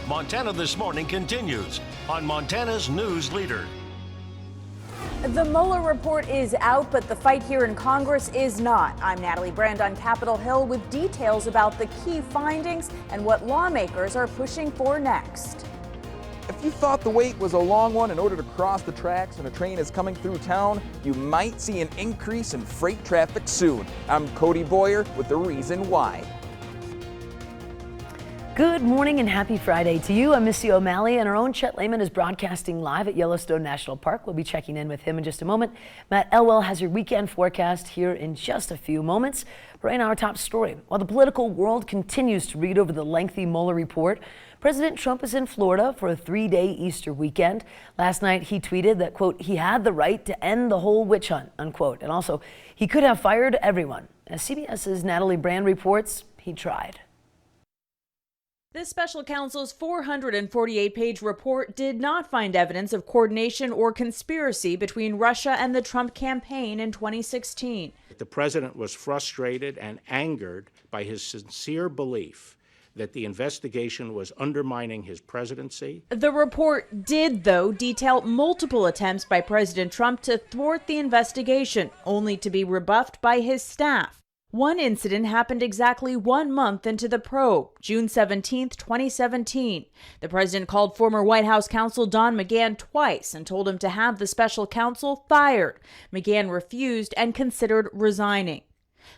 Montana This Morning continues on Montana's News Leader. The Mueller report is out, but the fight here in Congress is not. I'm Natalie Brand on Capitol Hill with details about the key findings and what lawmakers are pushing for next. If you thought the wait was a long one in order to cross the tracks and a train is coming through town, you might see an increase in freight traffic soon. I'm Cody Boyer with the reason why. Good morning and happy Friday to you. I'm Missy O'Malley, and our own Chet Lehman is broadcasting live at Yellowstone National Park. We'll be checking in with him in just a moment. Matt Elwell has your weekend forecast here in just a few moments. But right now, our top story. While the political world continues to read over the lengthy Mueller report, President Trump is in Florida for a 3-day Easter weekend. Last night, he tweeted that, quote, he had the right to end the whole witch hunt, unquote. And also, he could have fired everyone. As CBS's Natalie Brand reports, he tried. This special counsel's 448-page report did not find evidence of coordination or conspiracy between Russia and the Trump campaign in 2016. The president was frustrated and angered by his sincere belief that the investigation was undermining his presidency. The report did, though, detail multiple attempts by President Trump to thwart the investigation, only to be rebuffed by his staff. One incident happened exactly 1 month into the probe, June 17, 2017. The president called former White House counsel Don McGahn twice and told him to have the special counsel fired. McGahn refused and considered resigning.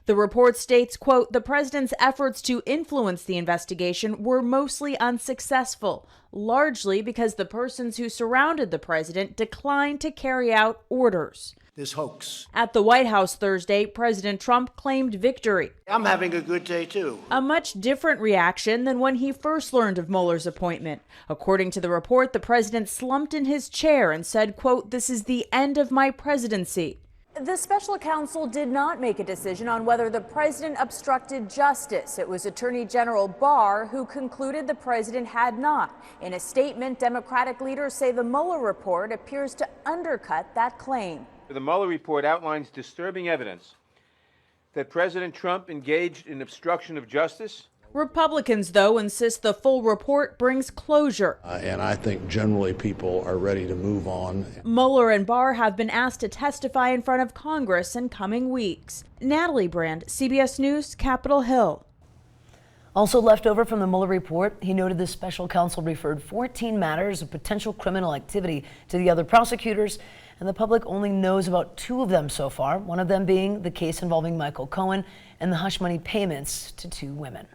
The report states, quote, the president's efforts to influence the investigation were mostly unsuccessful, largely because the persons who surrounded the president declined to carry out orders. This hoax. At the White House Thursday, President Trump claimed victory. I'm having a good day, too. A much different reaction than when he first learned of Mueller's appointment. According to the report, the president slumped in his chair and said, quote, this is the end of my presidency. The special counsel did not make a decision on whether the president obstructed justice. It was Attorney General Barr who concluded the president had not. In a statement, Democratic leaders say the Mueller report appears to undercut that claim. The Mueller report outlines disturbing evidence that President Trump engaged in obstruction of justice. Republicans, though, insist the full report brings closure. And I think generally people are ready to move on. Mueller and Barr have been asked to testify in front of Congress in coming weeks. Natalie Brand, CBS News, Capitol Hill. Also left over from the Mueller report, he noted the special counsel referred 14 matters of potential criminal activity to the other prosecutors, and the public only knows about 2 of them so far, one of them being the case involving Michael Cohen and the hush money payments to 2 women.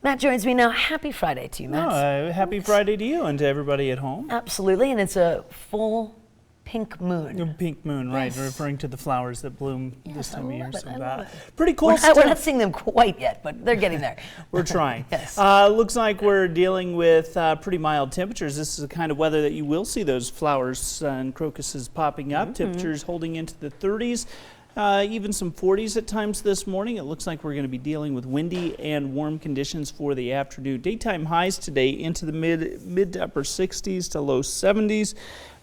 Matt joins me now. Happy Friday to you, Matt. Happy Friday to you and to everybody at home. Absolutely, and it's a full pink moon. Pink moon, right, yes. Referring to the flowers that bloom this time of year. So pretty cool stuff. We're not seeing them quite yet, but they're getting there. We're trying. Yes. Looks like we're dealing with pretty mild temperatures. This is the kind of weather that you will see those flowers and crocuses popping up. Temperatures holding into the 30s. Even some 40s at times this morning. It looks like we're going to be dealing with windy and warm conditions for the afternoon. Daytime highs today into the mid to upper 60s to low 70s.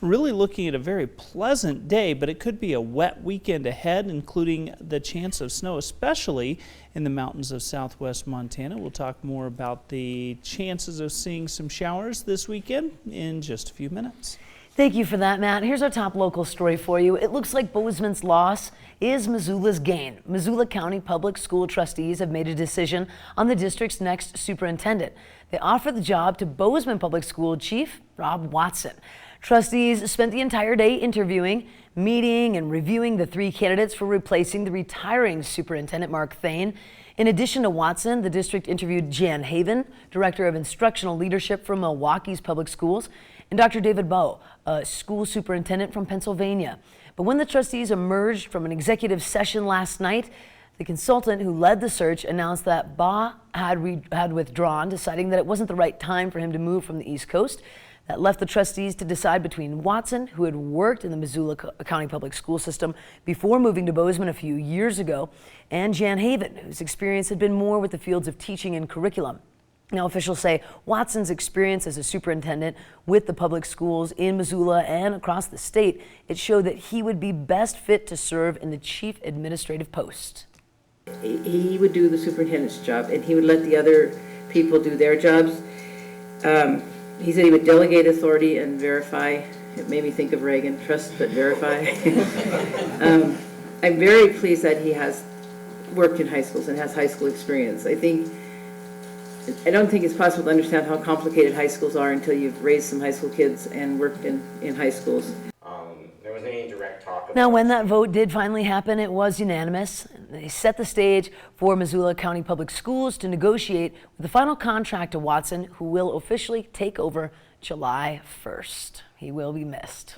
Really looking at a very pleasant day, but it could be a wet weekend ahead, including the chance of snow, especially in the mountains of southwest Montana. We'll talk more about the chances of seeing some showers this weekend in just a few minutes. Thank you for that, Matt. Here's our top local story for you. It looks like Bozeman's loss is Missoula's gain. Missoula County Public School trustees have made a decision on the district's next superintendent. They offered the job to Bozeman Public School Chief Rob Watson. Trustees spent the entire day interviewing, meeting, and reviewing the 3 candidates for replacing the retiring Superintendent Mark Thane. In addition to Watson, the district interviewed Jan Haven, Director of Instructional Leadership from Milwaukee's Public Schools, and Dr. David Bowe, a school superintendent from Pennsylvania. But when the trustees emerged from an executive session last night, the consultant who led the search announced that Bowe had withdrawn, deciding that it wasn't the right time for him to move from the East Coast. That left the trustees to decide between Watson, who had worked in the Missoula County Public School System before moving to Bozeman a few years ago, and Jan Haven, whose experience had been more with the fields of teaching and curriculum. Now, officials say Watson's experience as a superintendent with the public schools in Missoula and across the state, it showed that he would be best fit to serve in the chief administrative post. He would do the superintendent's job, and he would let the other people do their jobs. He said he would delegate authority and verify. It made me think of Reagan, trust but verify. I'm very pleased that he has worked in high schools and has high school experience. I don't think it's possible to understand how complicated high schools are until you've raised some high school kids and worked in high schools. There wasn't any direct talk about. Now, when that vote did finally happen, it was unanimous. They set the stage for Missoula County Public Schools to negotiate with the final contract to Watson, who will officially take over July 1st. He will be missed.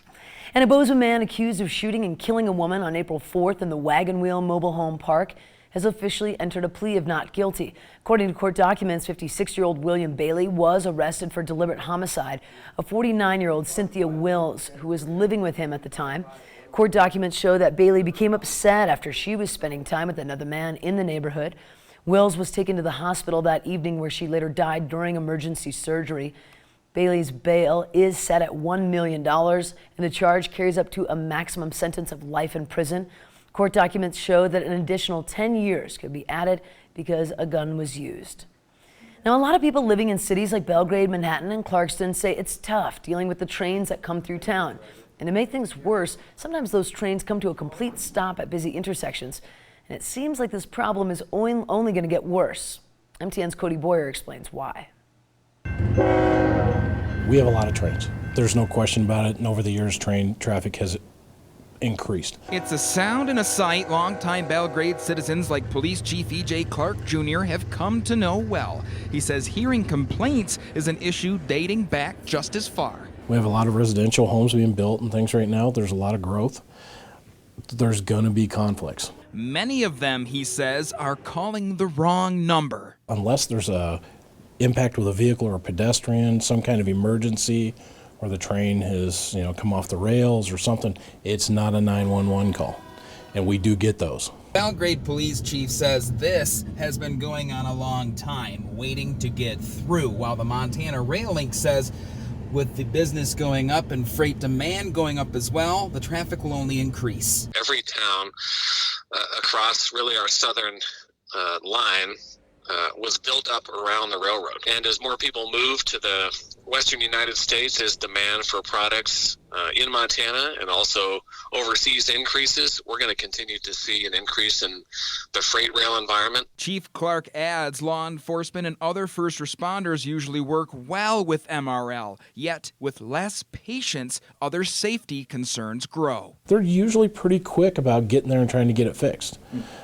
And a Bozeman man accused of shooting and killing a woman on April 4th in the Wagon Wheel Mobile Home Park has officially entered a plea of not guilty. According to court documents, 56-year-old William Bailey was arrested for deliberate homicide of 49-year-old Cynthia Wills, who was living with him at the time. Court documents show that Bailey became upset after she was spending time with another man in the neighborhood. Wills was taken to the hospital that evening, where she later died during emergency surgery. Bailey's bail is set at $1 million, and the charge carries up to a maximum sentence of life in prison. Court documents show that an additional 10 years could be added because a gun was used. Now, a lot of people living in cities like Belgrade, Manhattan, and Clarkston say it's tough dealing with the trains that come through town. And to make things worse, sometimes those trains come to a complete stop at busy intersections. And it seems like this problem is only going to get worse. MTN's Cody Boyer explains why. We have a lot of trains. There's no question about it. And over the years, train traffic has increased. It's a sound and a sight longtime Belgrade citizens like Police Chief E.J. Clark Jr. have come to know well. He says hearing complaints is an issue dating back just as far. We have a lot of residential homes being built and things right now. There's a lot of growth. There's going to be conflicts. Many of them, he says, are calling the wrong number. Unless there's a impact with a vehicle or a pedestrian, some kind of emergency, or the train has come off the rails or something, it's not a 911 call. And we do get those. Belgrade Police Chief says this has been going on a long time, waiting to get through, while the Montana Rail Link says with the business going up and freight demand going up as well, the traffic will only increase. Every town across really our southern line was built up around the railroad. And as more people move to the western United States, as demand for products in Montana and also overseas increases, we're going to continue to see an increase in the freight rail environment. Chief Clark adds law enforcement and other first responders usually work well with MRL, yet with less patience, other safety concerns grow. They're usually pretty quick about getting there and trying to get it fixed.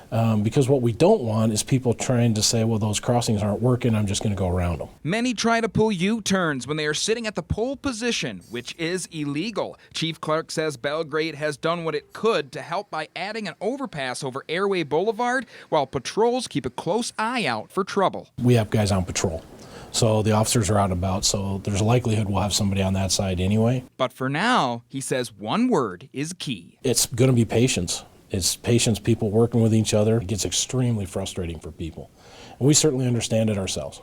Because what we don't want is people trying to say, well, those crossings aren't working, I'm just going to go around them. Many try to pull U-turns when they are sitting at the pole position, which is illegal. Chief Clark says Belgrade has done what it could to help by adding an overpass over Airway Boulevard, while patrols keep a close eye out for trouble. We have guys on patrol, so the officers are out and about, so there's a likelihood we'll have somebody on that side anyway. But for now, he says one word is key. It's going to be patience. It's patience, people working with each other. It gets extremely frustrating for people. And we certainly understand it ourselves.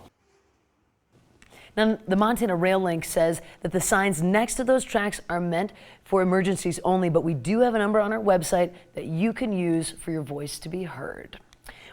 Now, the Montana Rail Link says that the signs next to those tracks are meant for emergencies only, but we do have a number on our website that you can use for your voice to be heard.